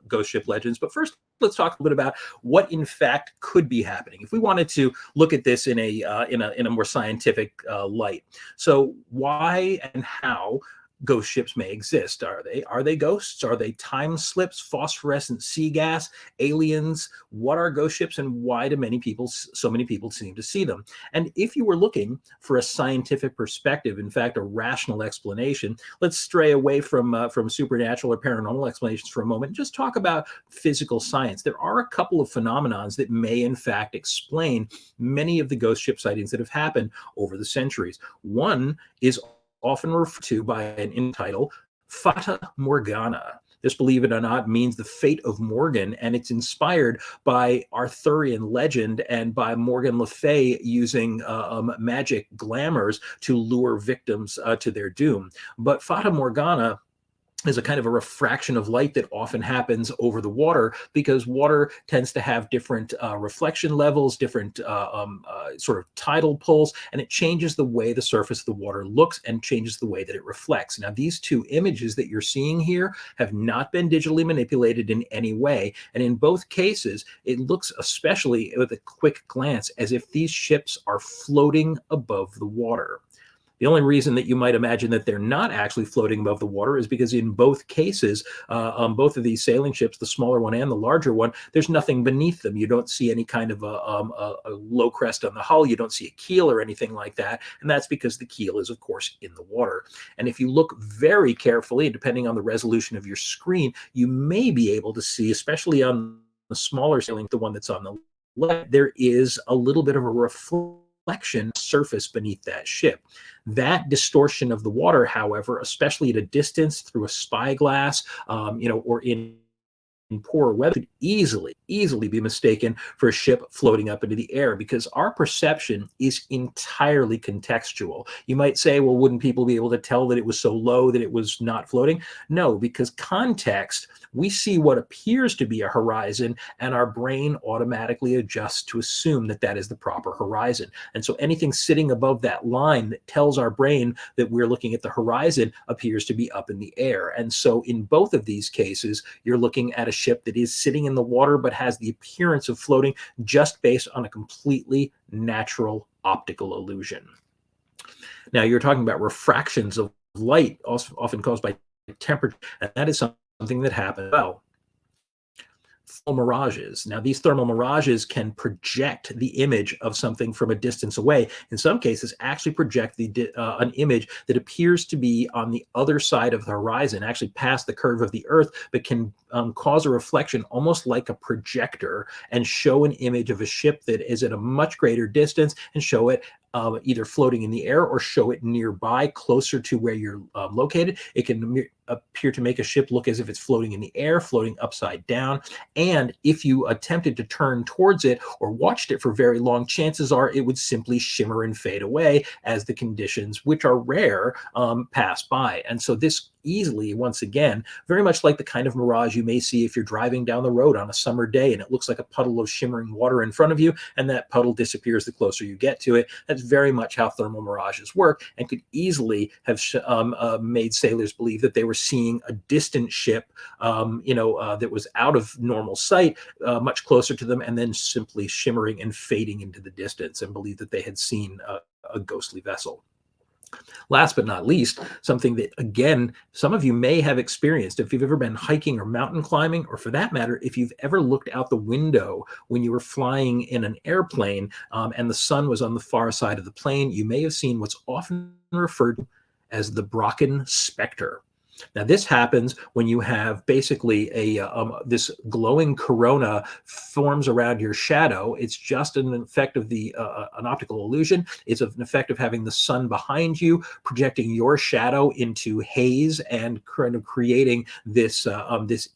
S2: ghost ship legends. But first, let's talk a bit about what, in fact, could be happening if we wanted to look at this in a more scientific light. So why and how ghost ships may exist? Are they ghosts? Are they time slips, phosphorescent sea gas, aliens? What are ghost ships, and why do so many people seem to see them? And if you were looking for a scientific perspective, in fact, a rational explanation, let's stray away from supernatural or paranormal explanations for a moment and just talk about physical science. There are a couple of phenomenons that may, in fact, explain many of the ghost ship sightings that have happened over the centuries. One is often referred to by an title, Fata Morgana. This, believe it or not, means the fate of Morgan, and it's inspired by Arthurian legend and by Morgan Le Fay using magic glamours to lure victims to their doom. But Fata Morgana is a kind of a refraction of light that often happens over the water because water tends to have different reflection levels, different sort of tidal pulls, and it changes the way the surface of the water looks and changes the way that it reflects. Now, these two images that you're seeing here have not been digitally manipulated in any way. And in both cases, it looks, especially with a quick glance, as if these ships are floating above the water. The only reason that you might imagine that they're not actually floating above the water is because in both cases, both of these sailing ships, the smaller one and the larger one, there's nothing beneath them. You don't see any kind of a low crest on the hull. You don't see a keel or anything like that. And that's because the keel is, of course, in the water. And if you look very carefully, depending on the resolution of your screen, you may be able to see, especially on the smaller sailing, the one that's on the left, there is a little bit of a reflection surface beneath that ship. That distortion of the water, however, especially at a distance through a spyglass, or in poor weather, could easily be mistaken for a ship floating up into the air because our perception is entirely contextual. You might say, well, wouldn't people be able to tell that it was so low that it was not floating? No, because context, we see what appears to be a horizon and our brain automatically adjusts to assume that that is the proper horizon. And so anything sitting above that line that tells our brain that we're looking at the horizon appears to be up in the air. And so in both of these cases, you're looking at a ship that is sitting in the water but has the appearance of floating just based on a completely natural optical illusion. Now, you're talking about refractions of light, also often caused by temperature, and that is something that happens well. Thermal mirages. Now, these thermal mirages can project the image of something from a distance away. In some cases, actually project an image that appears to be on the other side of the horizon, actually past the curve of the Earth, but can cause a reflection almost like a projector and show an image of a ship that is at a much greater distance and show it either floating in the air or show it nearby, closer to where you're located. It can appear to make a ship look as if it's floating in the air, floating upside down. And if you attempted to turn towards it or watched it for very long, chances are it would simply shimmer and fade away as the conditions, which are rare, pass by. And so this easily, once again, very much like the kind of mirage you may see if you're driving down the road on a summer day and it looks like a puddle of shimmering water in front of you, and that puddle disappears the closer you get to it. That's very much how thermal mirages work, and could easily have made sailors believe that they were seeing a distant ship, that was out of normal sight, much closer to them, and then simply shimmering and fading into the distance, and believe that they had seen a ghostly vessel. Last but not least, something that, again, some of you may have experienced if you've ever been hiking or mountain climbing, or for that matter, if you've ever looked out the window when you were flying in an airplane and the sun was on the far side of the plane, you may have seen what's often referred to as the Brocken specter. Now, this happens when you have basically this glowing corona forms around your shadow. It's just an effect of an optical illusion. It's an effect of having the sun behind you, projecting your shadow into haze and kind of creating this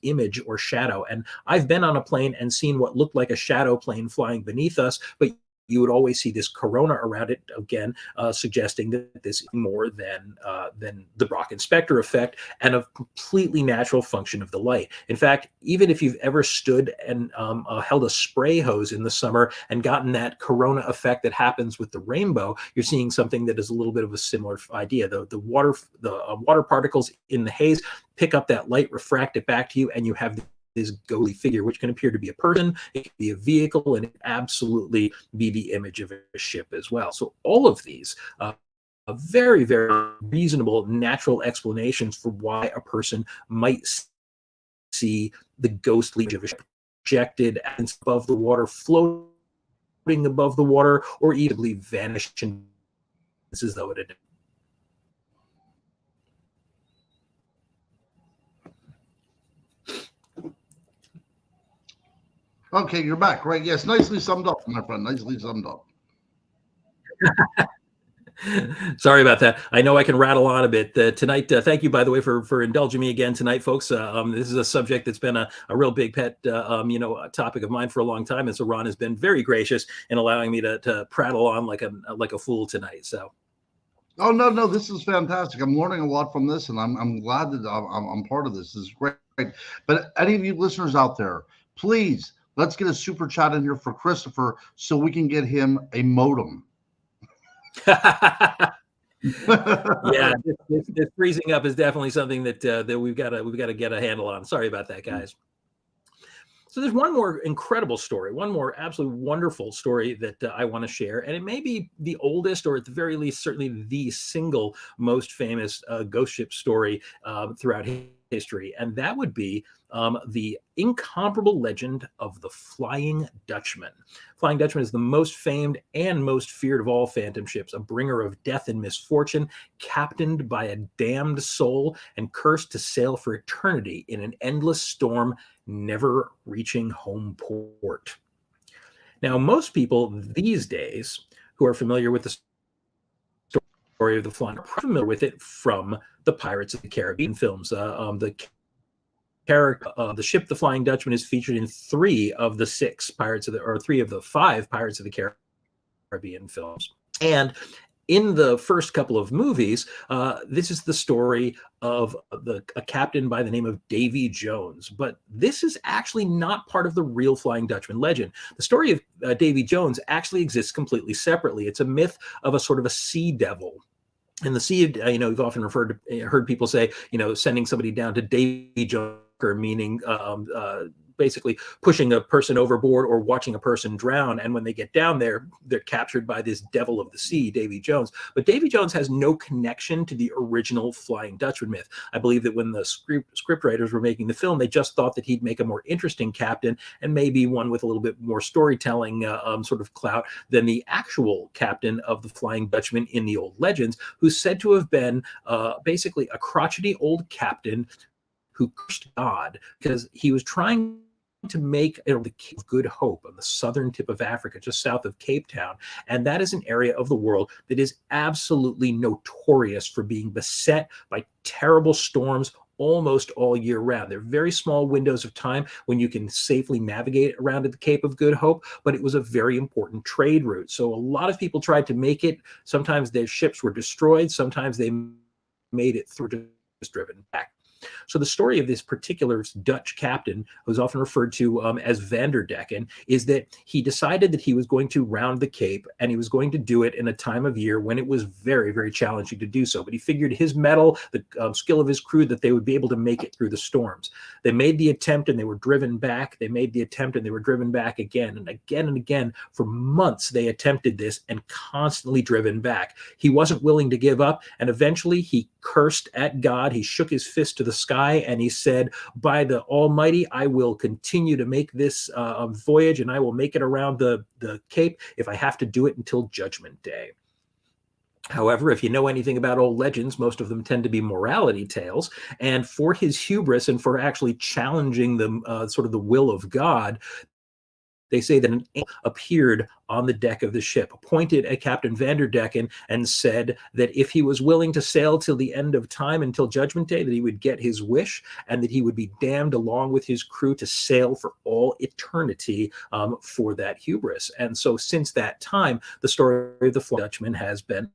S2: image or shadow. And I've been on a plane and seen what looked like a shadow plane flying beneath us, but you would always see this corona around it, again, suggesting that this is more than the Brocken specter effect and a completely natural function of the light. In fact, even if you've ever stood and held a spray hose in the summer and gotten that corona effect that happens with the rainbow, you're seeing something that is a little bit of a similar idea. The water particles in the haze pick up that light, refract it back to you, and you have this ghostly figure, which can appear to be a person, it can be a vehicle, and it absolutely be the image of a ship as well. So all of these are very, very reasonable, natural explanations for why a person might see the ghostly image of a ship projected above the water, floating above the water, or easily vanishing as though it had.
S1: Okay, you're back, right? Yes, nicely summed up, my friend. Nicely summed up.
S2: Sorry about that. I know I can rattle on a bit tonight. Thank you, by the way, for indulging me again tonight, folks. This is a subject that's been a real big pet, a topic of mine for a long time, and so Ron has been very gracious in allowing me to prattle on like a fool tonight. So.
S1: Oh no, this is fantastic. I'm learning a lot from this, and I'm glad that I'm part of this. This is great. But any of you listeners out there, please, let's get a super chat in here for Christopher so we can get him a modem.
S2: Yeah, this freezing up is definitely something that we've got to get a handle on. Sorry about that, guys. So there's one more incredible story, one more absolutely wonderful story that I want to share, and it may be the oldest, or at the very least, certainly the single most famous ghost ship story throughout history, and that would be the incomparable legend of the Flying Dutchman. Flying Dutchman is the most famed and most feared of all phantom ships, a bringer of death and misfortune, captained by a damned soul and cursed to sail for eternity in an endless storm, never reaching home port. Now, most people these days who are familiar with the story of the Flying are familiar with it from the Pirates of the Caribbean films. The ship, the Flying Dutchman, is featured in three of the five Pirates of the Caribbean films. And in the first couple of movies, this is the story of a captain by the name of Davy Jones. But this is actually not part of the real Flying Dutchman legend. The story of Davy Jones actually exists completely separately. It's a myth of a sort of a sea devil. And the sea, you've often heard people say, sending somebody down to Davy Jones meaning basically pushing a person overboard or watching a person drown. And when they get down there, they're captured by this devil of the sea, Davy Jones. But Davy Jones has no connection to the original Flying Dutchman myth. I believe that when the script writers were making the film, they just thought that he'd make a more interesting captain and maybe one with a little bit more storytelling sort of clout than the actual captain of the Flying Dutchman in the old legends, who's said to have been basically a crotchety old captain who cursed God because he was trying to make the Cape of Good Hope on the southern tip of Africa, just south of Cape Town. And that is an area of the world that is absolutely notorious for being beset by terrible storms almost all year round. There are very small windows of time when you can safely navigate around at the Cape of Good Hope, but it was a very important trade route. So a lot of people tried to make it. Sometimes their ships were destroyed. Sometimes they made it through, just driven back. So the story of this particular Dutch captain, who's often referred to as Vanderdecken, is that he decided that he was going to round the Cape, and he was going to do it in a time of year when it was very, very challenging to do so. But he figured his mettle, the skill of his crew, that they would be able to make it through the storms. They made the attempt and they were driven back. They made the attempt and they were driven back again and again and again. For months, they attempted this and constantly driven back. He wasn't willing to give up, and eventually he cursed at God. He shook his fist to the sky and he said, by the Almighty, I will continue to make this voyage, and I will make it around the Cape if I have to do it until Judgment Day. However, if you know anything about old legends, most of them tend to be morality tales. And for his hubris and for actually challenging the sort of the will of God, they say that an angel appeared on the deck of the ship, pointed at Captain Vanderdecken, and said that if he was willing to sail till the end of time, until Judgment Day, that he would get his wish and that he would be damned along with his crew to sail for all eternity for that hubris. And so since that time, the story of the Flying Dutchman has been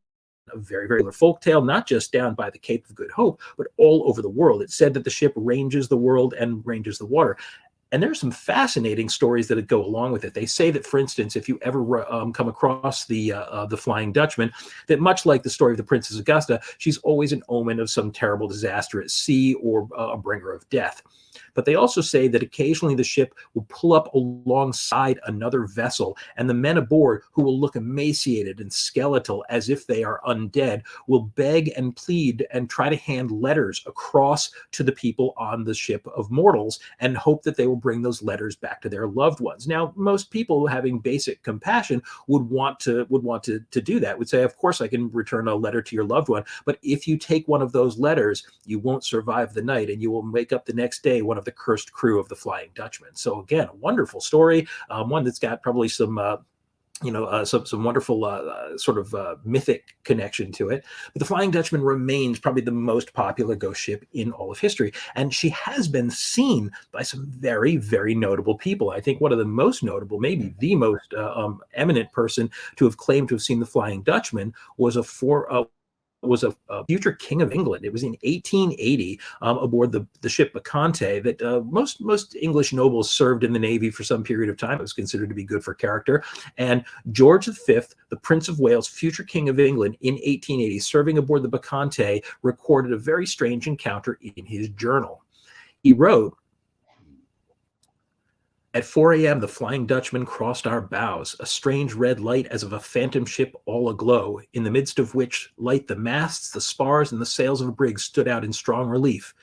S2: a very, very folk tale, not just down by the Cape of Good Hope, but all over the world. It's said that the ship ranges the world and ranges the water. And there's some fascinating stories that go along with it. They say that, for instance, if you ever come across the Flying Dutchman, that much like the story of the Princess Augusta, she's always an omen of some terrible disaster at sea or a bringer of death. But they also say that occasionally the ship will pull up alongside another vessel, and the men aboard, who will look emaciated and skeletal as if they are undead, will beg and plead and try to hand letters across to the people on the ship of mortals and hope that they will bring those letters back to their loved ones. Now, most people having basic compassion would want to do that, would say, of course I can return a letter to your loved one, but if you take one of those letters, you won't survive the night and you will wake up the next day one of the cursed crew of the Flying Dutchman. So again, a wonderful story, one that's got probably some some wonderful sort of mythic connection to it. But the Flying Dutchman remains probably the most popular ghost ship in all of history. And she has been seen by some very, very notable people. I think one of the most notable, maybe the most eminent person to have claimed to have seen the Flying Dutchman was a future king of England. It was in 1880 aboard the ship Bacchante that most English nobles served in the Navy for some period of time. It was considered to be good for character. And George V, the Prince of Wales, future king of England in 1880, serving aboard the Bacchante, recorded a very strange encounter in his journal. He wrote, "At 4 a.m., the Flying Dutchman crossed our bows, a strange red light as of a phantom ship all aglow, in the midst of which light the masts, the spars, and the sails of a brig stood out in strong relief.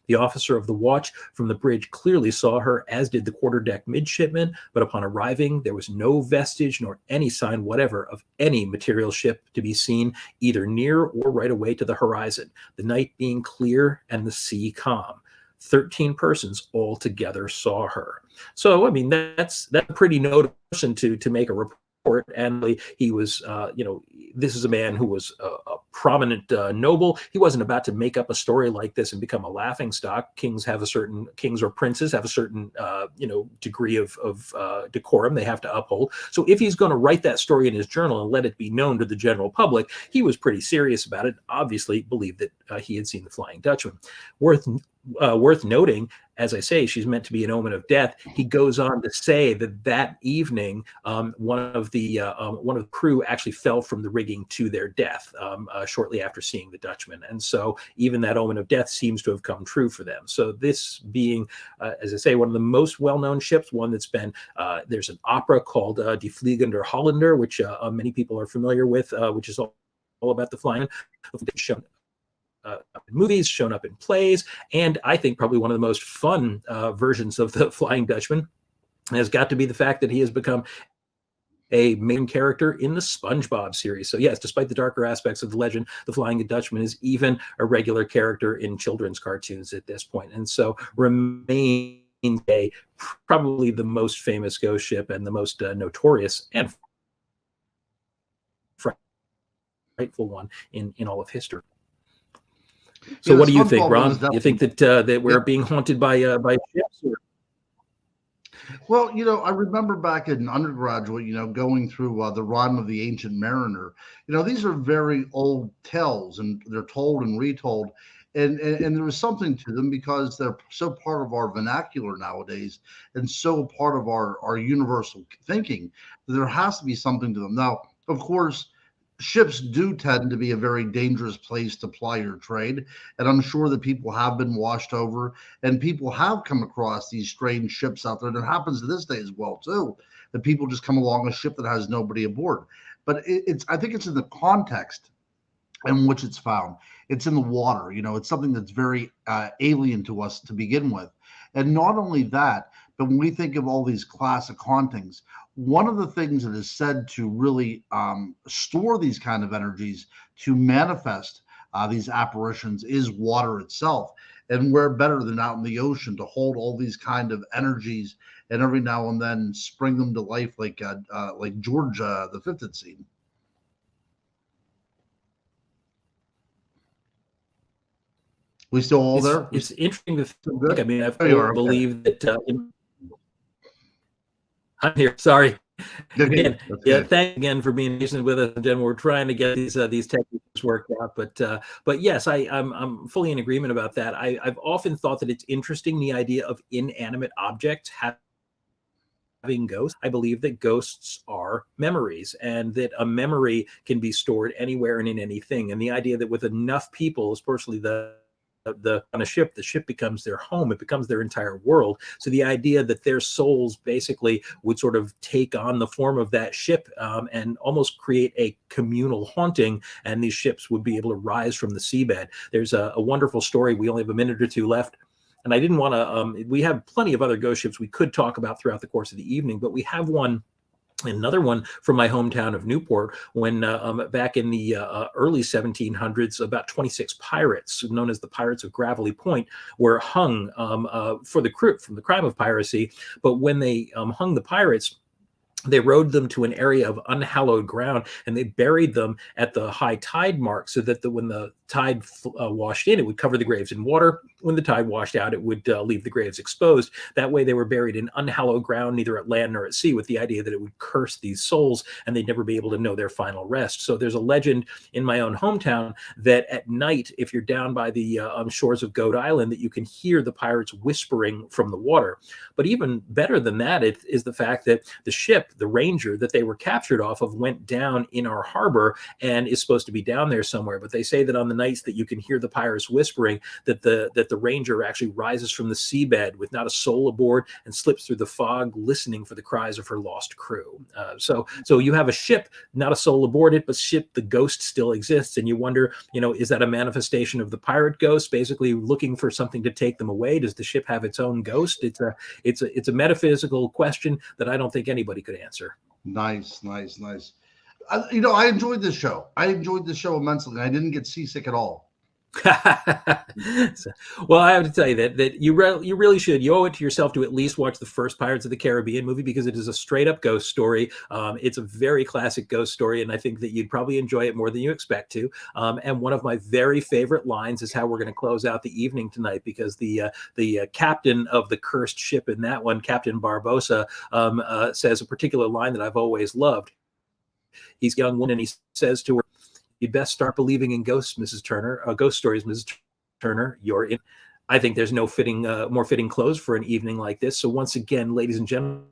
S2: The officer of the watch from the bridge clearly saw her, as did the quarterdeck midshipman, but upon arriving, there was no vestige nor any sign whatever of any material ship to be seen, either near or right away to the horizon, the night being clear and the sea calm. 13 persons altogether saw her." So, I mean, that's a pretty notable person to make a report. And he was, this is a man who was a prominent noble. He wasn't about to make up a story like this and become a laughingstock. Kings or princes have a certain, degree of decorum they have to uphold. So if he's going to write that story in his journal and let it be known to the general public, he was pretty serious about it. Obviously believed that he had seen the Flying Dutchman. Worth worth noting, as I say, she's meant to be an omen of death. He goes on to say that that evening, one of the crew actually fell from the rigging to their death shortly after seeing the Dutchman, and so even that omen of death seems to have come true for them. So this being, as I say, one of the most well-known ships, one that's been there's an opera called Die Fliegende Holländer, which many people are familiar with, which is all about the flying. Shown in movies, shown up in plays, and I think probably one of the most fun versions of the Flying Dutchman has got to be the fact that he has become a main character in the SpongeBob series. So yes, despite the darker aspects of the legend, the Flying Dutchman is even a regular character in children's cartoons at this point, and so remains probably the most famous ghost ship and the most notorious and frightful one in all of history. So, what do you think, Ron? You think that that we're being haunted by ships? Or?
S1: Well, I remember back in undergraduate, going through the Rime of the Ancient Mariner. These are very old tales, and they're told and retold, and there is something to them because they're so part of our vernacular nowadays, and so part of our universal thinking that there has to be something to them. Now, of course, ships do tend to be a very dangerous place to ply your trade. And I'm sure that people have been washed over and people have come across these strange ships out there. And it happens to this day as well, too, that people just come along a ship that has nobody aboard. But I think it's in the context in which it's found. It's in the water. It's something that's very alien to us to begin with. And not only that, but when we think of all these classic hauntings, one of the things that is said to really store these kind of energies, to manifest these apparitions, is water itself. And where better than out in the ocean to hold all these kind of energies and every now and then spring them to life like George the Fifth had seen. We still all there?
S2: It's interesting to think. I mean, I believe that. I'm here. Sorry. Again, thanks again for being patient with us. And we're trying to get these techniques worked out. But yes, I'm fully in agreement about that. I've often thought that it's interesting, the idea of inanimate objects having ghosts. I believe that ghosts are memories, and that a memory can be stored anywhere and in anything. And the idea that with enough people, especially on a ship, the ship becomes their home. It becomes their entire world. So the idea that their souls basically would sort of take on the form of that ship and almost create a communal haunting, and these ships would be able to rise from the seabed. There's a wonderful story. We only have a minute or two left. And I didn't want to, we have plenty of other ghost ships we could talk about throughout the course of the evening, but we have another one from my hometown of Newport, when back in the early 1700s, about 26 pirates, known as the Pirates of Gravelly Point, were hung for the crime of piracy. But when they hung the pirates, they rowed them to an area of unhallowed ground, and they buried them at the high tide mark, so that when the tide washed in, it would cover the graves in water. When the tide washed out, it would leave the graves exposed. That way they were buried in unhallowed ground, neither at land nor at sea, with the idea that it would curse these souls and they'd never be able to know their final rest. So there's a legend in my own hometown that at night, if you're down by the shores of Goat Island, that you can hear the pirates whispering from the water. But even better than that is the fact that the ship, the Ranger, that they were captured off of, went down in our harbor and is supposed to be down there somewhere. But they say that on the nights that you can hear the pirates whispering, that the Ranger actually rises from the seabed with not a soul aboard and slips through the fog, listening for the cries of her lost crew. So you have a ship, not a soul aboard it, but the ghost still exists, and you wonder, is that a manifestation of the pirate ghost, basically looking for something to take them away? Does the ship have its own ghost? It's a metaphysical question that I don't think anybody could answer.
S1: Nice. I enjoyed this show. I enjoyed this show immensely. I didn't get seasick at all.
S2: Well, I have to tell you that you really should. You owe it to yourself to at least watch the first Pirates of the Caribbean movie, because it is a straight up ghost story. It's a very classic ghost story, and I think that you'd probably enjoy it more than you expect to. And one of my very favorite lines is how we're going to close out the evening tonight, because the captain of the cursed ship in that one, Captain Barbosa, says a particular line that I've always loved. He's a young woman, and he says to her, "You'd best start believing in ghosts, Mrs. Turner. Ghost stories, Mrs. Turner. You're in." I think there's no more fitting close for an evening like this. So once again, ladies and gentlemen,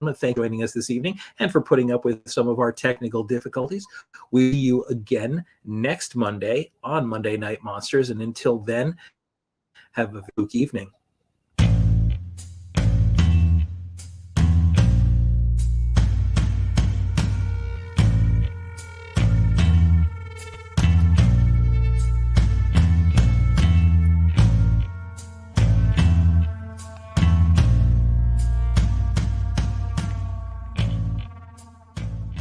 S2: thank you for joining us this evening and for putting up with some of our technical difficulties. We'll see you again next Monday on Monday Night Monsters. And until then, have a spooky evening.